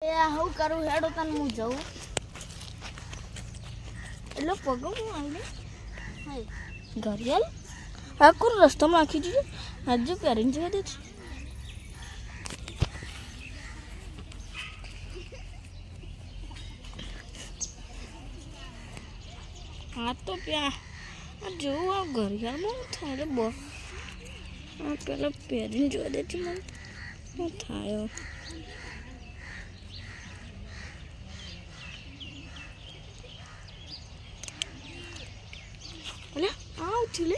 હું કરું હેડો તને હું જાઉં એટલે પગો હું આવીને ઘરિયાલ આ કોણ રસ્તામાં આખી દીધું આજે પહેરીને જવા દે છે હા તો પ્યા જોવું આ ઘરિયાળમાં થાય રે બો આ પેલા પહેરીને જોવા દે છે મને શું થાય Olha, alto, olha.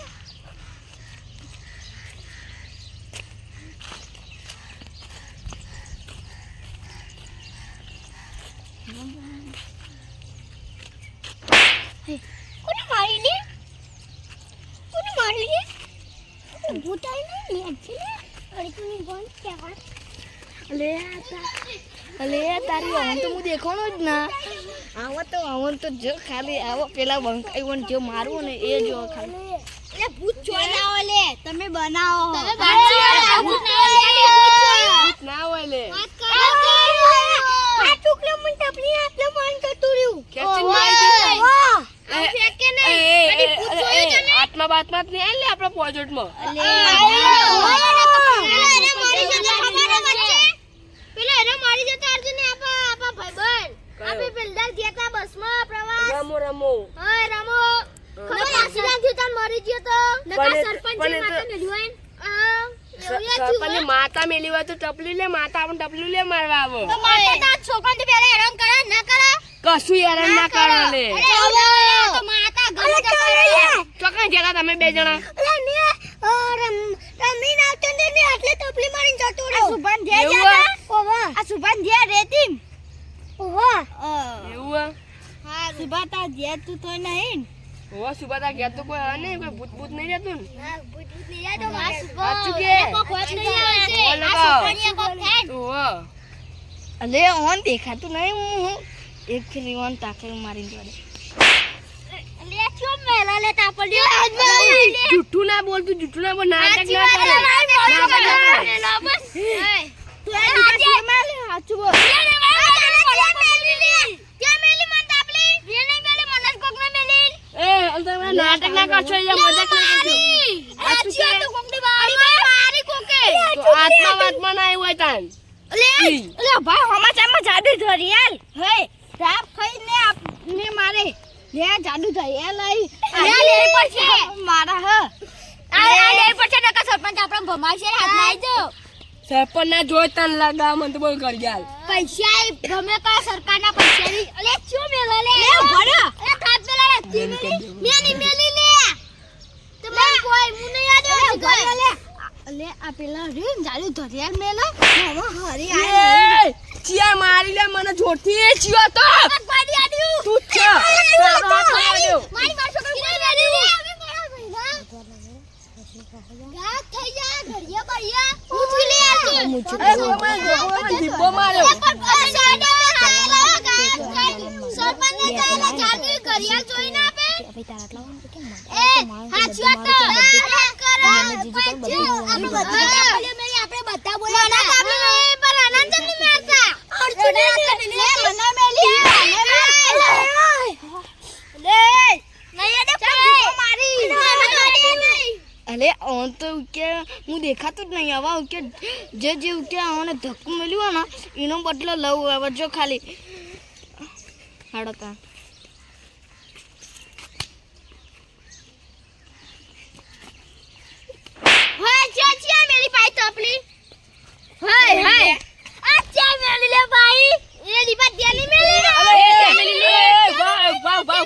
Kau mari ni? Kau mari ni? Butai ni lihat sini. Hari tu ni bon siapa? અલે તારી આવન તો હું દેખાણો જ ના આવન તો જો ખાલી આવો પેલા બંકાઈવન જો મારું ને એ જો ખાલી એટલે ભૂત ચોલાવો લે તમે બનાવો ભૂત ના હોય લે આ ટુકડો મન ટપલી આપલે મન કરતું રહ્યું ખેંચી મારી આ ફેકે ને કદી ભૂત જોયો તને આત્મા બાતમાં જ નહીં લે આપણા પ્રોજેક્ટમાં રમો હા રમો ખબર આશીર્વાદ જીતન મરી ગયો તો નકા સરપંચ માતા મેલ્યું સરપંચ માતા મેલી હોય તો ટપલી લે માતા આપણ ટપલી લે મારવા આવો તો માતા તો છોકરાને પેલા હેરાન કરે ના કરે કશું હેરાન ના કરે લે તો માતા ગમે તે ચોકન જેલા તમે બે જણા રમી ના તો ને આટલે ટપલી મારીને જતો રે સુભાન દે જા ઓવા આ સુભાન દે રેતીમ ઓવા એવું હા સુભાતા જે તું તો નહીં ઓ સુભાતા કે તો કોઈ આને કોઈ ભૂત નહીં રહેતું ને હા ભૂત નહીં રહેતો આ સુભા કો ખોટ નહીં આવે છે આ સુભાની કો ફેડ ઓ અલે ઓન દેખાતું નહીં હું એક ફરીવાન તાકલ મારીને જોડે અલે ક્યો મેલા લે તાપલ્યો જૂઠું ના બોલ તું જૂઠું ના બોલ નાટક ના કરે ના બસ તું આ મેલે હાચું બોલ નાટક ના કરશો એ મજાક ના કરશો આછી તો કોમડી મારી કોકે તો આત્મા ના હોય તાન અલે ભાઈ હમાચામાં જાદુ ધરી હાલ હે રાપ ખાઈને આપને મારે લે જાદુ ધરી એ લઈ લે પડશે મારા હ આ લે પડશે નકા સરપંચ આપણ ભમાશે હાથ નાઈ દો સરપંચ ના જોઈ તન લગા મન તો બોલ કરી ગાલ પૈસા ગમે કા સરકારના પૈસા ની અલે ક્યો મેલા લે ભણ એ ખાત પેલા મેલી મેલી લે તમે કોઈ મુ નહીં આદો લે અલે આ પેલા રે જાલુ ધરિયાર મેલો હવે હરી આ ચિયા મારી લે મને જોરથી ચિયો તો પાડી આડ્યું તું છે મારી માર છોકરો કોઈ મેલી ગા થઈ જા ઘડિયા બળિયા ઉઠી લે આ દીપો માર્યો સરપંચ ને ચાલે જાદુ ઘડિયા જોઈ ના આપે ભાઈ તારા લાવવાનું કે એ હાચી વાત તો આપણે બધા બોલા આપણે પર આનંદ ની મારતા અર્જુન લે મના મેલી લે નઈ દે મારી અલે ઓન તો કે હું દેખાતો જ નહીં આવા કે જે કે આને ધક્કો મળ્યો ને એનો બદલો લવ હવે જો ખાલી હાડતા હા ચાચી મેરી પાઈ ટપલી હાય હાય આ ચા મેલી લે ભાઈ એ દીપા દેલી મેલી લે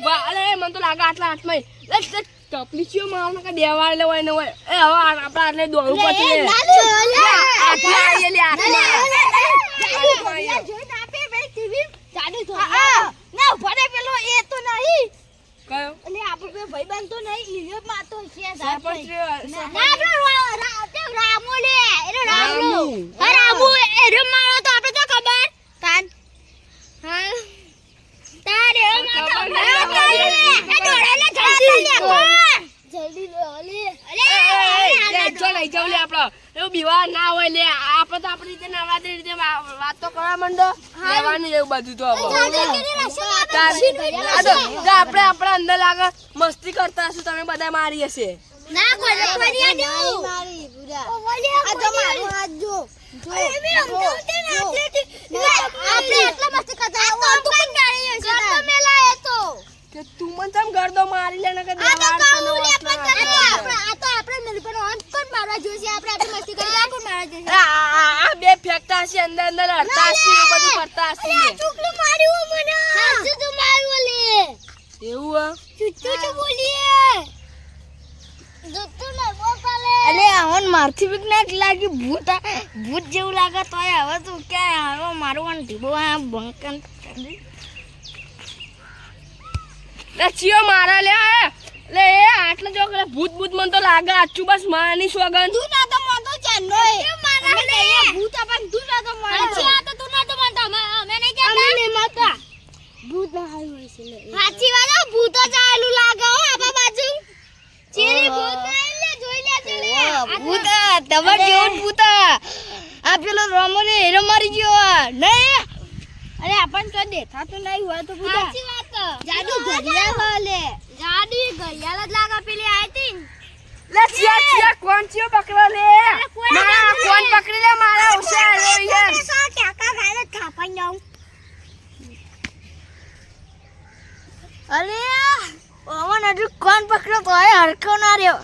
વાહ અલે મન તો લાગે આટલા હાથમાં ટપલી ચિયો મારનો કે દેવાળ લે હોય ને હોય એ હવે આપડા આટલે દોડું પછી લે આટલા લે આટલા જોઈ આપે ભાઈ ટીવી જાડુ તો ના ભરે પેલો એ તો નહીં કયો અને આપણો બે ભાઈબંધ તો નહીં ઈયો માં તો છે સરપંચ ના આપણો રામુ લે એનો રામુ એ રમાણો તો આપણે તો ખબર તાન હા તારે ખબર જલ્દી લે અલે ચલ આઈ જાવ લે આપણો એવું બીવા ના હોય લે આપણે આપણે તો આપણી રીતે નવરાત્રી રીતે વાતો કરવા માંડો લેવાનું એવું બધું તો હવે આપણે આપણા અંદર લાગે મસ્તી કરતા હશું તમે બધા મારી હશે ના કોઈ ફરી આ દઉં મારી પૂરા આ તો મારો હાથ જો આપણે એટલા મસ્તી કરતા આ તો કઈ ગાડી હશે તો મેલા એ તો કે તું મને તમ ગરદો મારી લેને કે દેવાડ તનો આ તો આપણે મિલ પર ઓન કોણ મારવા જોઈશે આપણે મસ્તી કરી આ કોણ મારવા જોઈશે આ બે ફેંકતા હશે અંદર અંદર હરતા હશે એ બધું કરતા હશે ચૂકલું માર્યું મને હાચું તો માર્યું લે એવું ચૂચુ બોલીએ દુત્તુ ને બોલે અલે આવન મારથી બીક ના લાગી ભૂત જેવું લાગે તોય હવે તું કે હવે મારું વન ઢીબો આ બંકન લે ચિયો મારા લે લે આટલે જો કે ભૂત મન તો લાગે આચું બસ માની સોગન તું ના તો મન તો ચેન્નોય મારા લે ભૂત આપણ તું ના તો મારા અચ્છા આ તો તું ના તો મન તો અમે નહીં કહેતા અમે નહીં માતા ભૂત ના આવ્યું હોય છે લે સાચી વાત ભૂત જ આયેલું લાગે હો આપા બાજુ ચેરી ભૂત લે જોઈ લે ચલે ભૂત તબર જેવું ભૂત આ પેલો રોમોને હેરો મારી ગયો નહીં અરે આપણ તો દેખાતો નહીં હોય તો ભૂત સાચી વાત જાદુ ઘડિયાળ વાલે જાદુ ઘડિયાળ જ લાગે પેલી આઈતી લે ચિયા કોણ ચિયો પકડો લે મારા કોણ પકડી લે મારા હોશિયાર લો યાર સો કાકા ગાલે થાપણ જાઉં અરે ઓવન હજુ કોણ પકડો તોય હરખો ના રહ્યો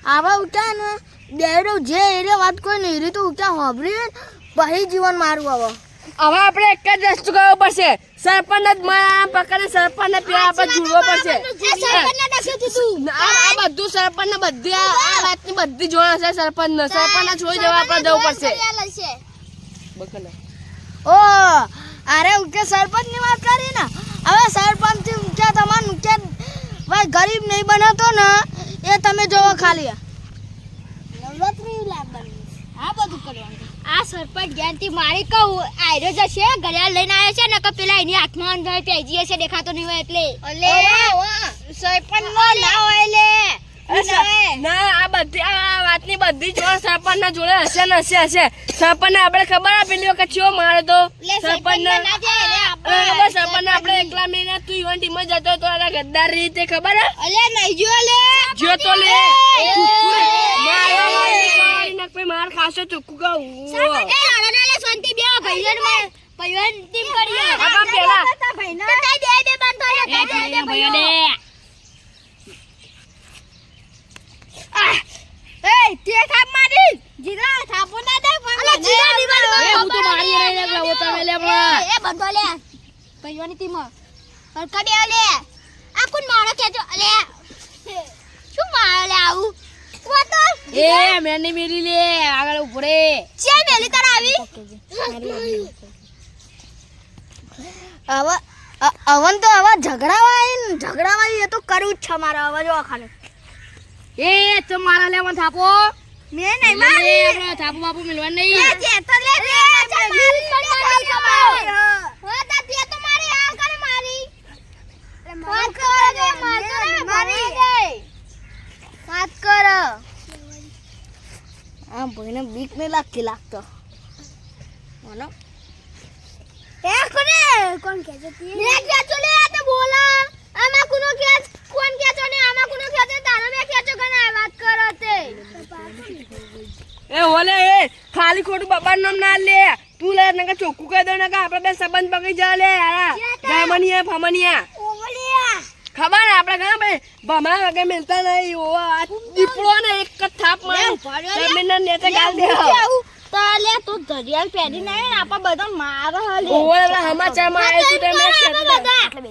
આવા ઉઠા ને ડેડો જે એરે વાત કોઈ નહીં રે તો ઉઠા હોબરી પછી જીવન મારું હવે આપણે એક જ વસ્તુ કરવો પડશે સરપંચ જ મારા પકડે સરપંચ ને પેલા આપણે જુડવો પડશે આ બધું સરપંચ ને બધી આ વાતની બધી જોણ હશે સરપંચ ને છોડી દેવા આપણે જવું પડશે ઓ અરે ઉકે સરપંચ ની વાત કરી ને હવે સરપંચ થી ઊંચા તમાર ઊંચા ભાઈ ગરીબ નહીં બનાતો ને એ તમે જોવો ખાલી નવરાત્રી લાવવાની આ બધું કરવાનું આ સરપંચ જ્ઞાનથી મારી કહું આયરો જશે ઘડિયાળ લઈને આવ્યો છે ને કે પેલા એની હાથમાં અંદર પેજી હશે દેખાતો નહીં હોય એટલે સરપંચ ના હોય લે ના આ બધી આ વાતની બધી જોડ સરપંચ ના જોડે હશે ને હશે સરપંચ ને આપણે ખબર આ પેલી વખત ચિયો મારે તો સરપંચ ને સરપંચ આપણે એકલા મહિના તું ઈવન ટીમ જતો તો આ ગદ્દાર રીતે ખબર હે અલે નહીં જો તો લે માર ખાસો ચોખ્ખું કહું એ આડા શાંતિ બે ભાઈઓને ભાઈઓને ટીમ કરીએ આપા પેલા ભાઈના તો બે બંધ થાય ભાઈઓને એ તે થાપ મારી જીરા થાપો ના દે પણ અલે જીરા દીવાલ હું તો મારી રહી લાવો તમે લે એ બંધો લે ભાઈઓની ટીમ હરકા બે લે આ કોણ મારો કેજો અલે શું મારે લે આવું એ મેની મેરી લે આગળ ઉપરે છે મેલી તાર આવી અવન તો આવા ઝઘડાવાય એ તો કરવું જ છે મારા અવાજ ખાને એ તો મારા લેવા થાપો મે નહીં મારી આપણે થાપો બાપુ મિલવા નહીં એ જે તો લે તે તો મારી આ કરે મારી વાત કર આ ભાઈને બીક નહીં લાગતો બોલો એ કોણ કે છે મે કે છો લે આ તો બોલા આમાં કોનો કે કોણ કે છો ને આમાં કોનો કે છે તારો મે કે છો કને વાત કરો તે એ ઓલે એ ખાલી ખોટું બાબા નામ ના લે તું લે નકા ચોખ્ખું કહી દે નકા આપણે બે સંબંધ પકડી જા લે જામનિયા ફમનિયા ઓવલિયા ખબર ને આપણે ઘણા ભાઈ ભમા વગર મિલતા નહીં ઓ આ દીપડો ને એક જ થાપ માર જમીનના નેતે ગાલ દે તાલે તું ઘડિયાળ પહેરી નહીં આપા બધા માર હલે ઓલે સમાચાર માં આવ્યું તું તમે એટલે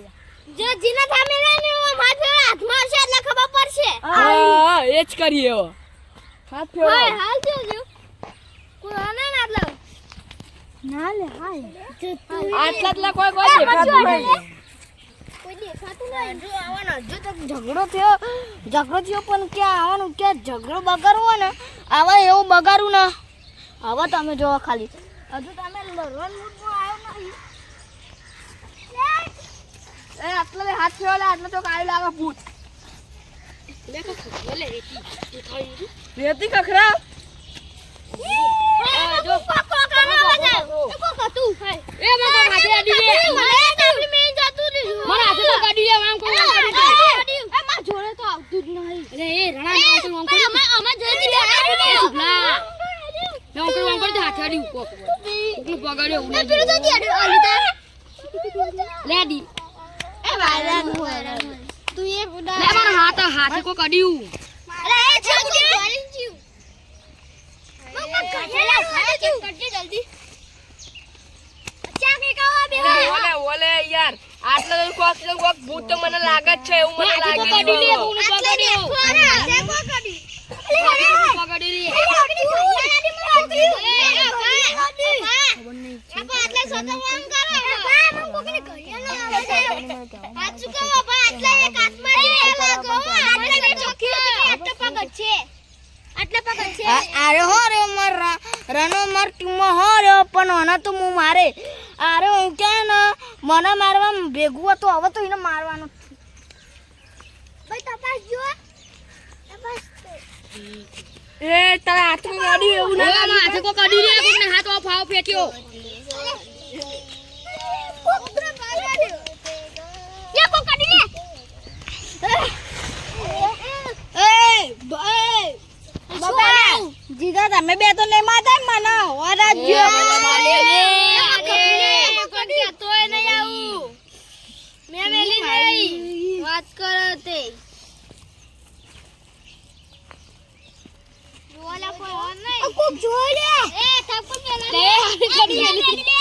જો જીના થામે ને માથે હાથમાં છે એટલે ખબર પડશે હા એ જ કરીએ હાથ ફેરો હાય હાલ જો કોને ના લે ના લે હાય આટલા કોઈ દેખાતું નહીં કોઈ દેખાતું નહીં જો આવવાનો જો તો ઝઘડો થયો પણ કે આવવાનું કે ઝઘડો બગાડવો ને આવા એવું બગાડું ને હવે તમે જોવો ખાલી હજુ તમે લડવાનું મૂડમાં આવ્યો નહીં એ આટલા હાથ ફેરો લે આટલા તો કાઈ લાગે ભૂત રેતી કખરા જો થડ્યું કોક કોકનું પકડ્યો ઉડે પેલું તો દીડો અલીતા લેડી એ વાયરન તું એ બુડા લે મારા હાથે કોક અડ્યું અરે એ છે ગોરી જીવ મમ્મા કહેલા ભાઈ કે કરજે જલ્દી અચ્છા કે કાવા બેવા ઓલે યાર આટલા તો કોક ભૂત તો મને લાગે જ છે એવું મને લાગે છે પકડી લે કોને પકડ્યો ખોરા તે પકડી પકડી લે અરે હો રે રનો માર ટીમમાં હો રે પણ ઓના તો હું મારે અરે હું કે ને મને મારવા ભેગું હતો હવે તો એને મારવાનો ભાઈ તપાસ જો એ તારા હાથમાં અડી એવું ના લાગે હાથે કોક અડી લે કોકને હાથ ઓફ આવ ફેટ્યો જીગા તમે બે તો નહીં માતા મને ઓરાજ્યો તોય નહીં આવું મેં મેલી નહીં વાત કરો તે જોલા કોઈ ઓન નહીં કોક જોઈ લે એ થપ્પડ મેલા લે